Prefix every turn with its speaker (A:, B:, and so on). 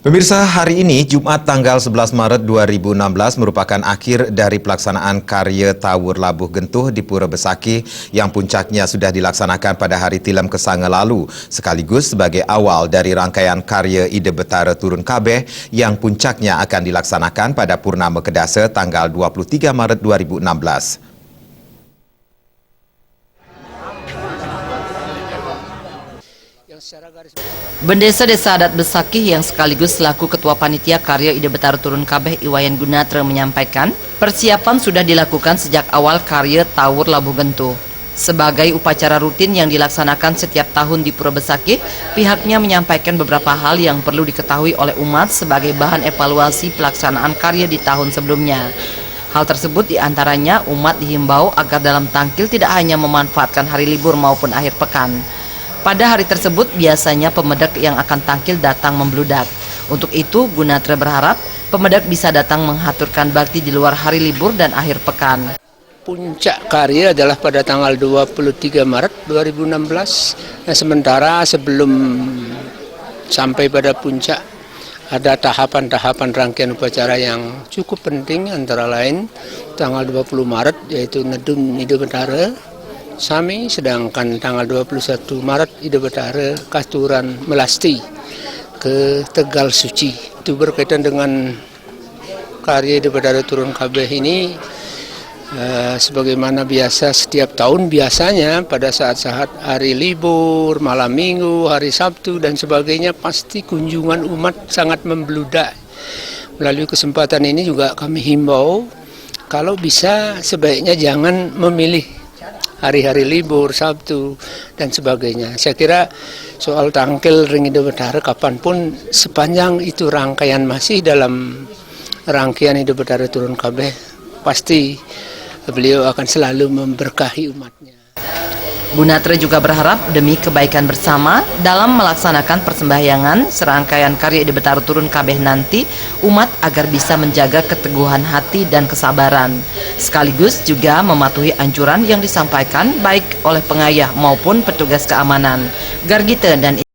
A: Pemirsa, hari ini Jumat tanggal 11 Maret 2016 merupakan akhir dari pelaksanaan karya Tawur Labuh Gentuh di Pura Besakih yang puncaknya sudah dilaksanakan pada hari Tilam Kesanga lalu, sekaligus sebagai awal dari rangkaian karya Ide Betara Turun Kabeh yang puncaknya akan dilaksanakan pada Purnama Kedasa tanggal 23 Maret 2016.
B: Bendesa Desa Adat Besakih yang sekaligus selaku Ketua Panitia Karya Ide Betara Turun Kabeh Iwayan Gunatra menyampaikan, persiapan sudah dilakukan sejak awal karya Tawur Labuh Gentuh. Sebagai upacara rutin yang dilaksanakan setiap tahun di Pura Besakih, pihaknya menyampaikan beberapa hal yang perlu diketahui oleh umat sebagai bahan evaluasi pelaksanaan karya di tahun sebelumnya. Hal tersebut diantaranya umat dihimbau agar dalam tangkil tidak hanya memanfaatkan hari libur maupun akhir pekan. Pada hari tersebut biasanya pemedak yang akan tangkil datang membludak. Untuk itu Gunatra berharap pemedak bisa datang menghaturkan bakti di luar hari libur dan akhir pekan.
C: Puncak karya adalah pada tanggal 23 Maret 2016. Nah, sementara sebelum sampai pada puncak ada tahapan-tahapan rangkaian upacara yang cukup penting, antara lain tanggal 20 Maret yaitu Nedum Ide Betara Sami, sedangkan tanggal 21 Maret Ide Betara Kasturan Melasti ke Tegal Suci. Itu berkaitan dengan karya Ide Betara Turun Kabeh ini. Sebagaimana biasa setiap tahun biasanya pada saat-saat hari libur, malam minggu, hari Sabtu dan sebagainya pasti kunjungan umat sangat membludak. Melalui kesempatan ini juga kami himbau kalau bisa sebaiknya jangan memilih hari-hari libur, Sabtu dan sebagainya. Saya kira soal tangkil Ring Ide Betara kapanpun sepanjang itu rangkaian masih dalam rangkaian Ide Betara Turun Kabeh, pasti beliau akan selalu memberkahi umatnya.
B: Gunatra juga berharap demi kebaikan bersama dalam melaksanakan persembahyangan serangkaian karya Ide Betara Turun Kabeh nanti, umat agar bisa menjaga keteguhan hati dan kesabaran, sekaligus juga mematuhi anjuran yang disampaikan baik oleh pengayah maupun petugas keamanan. Gargita dan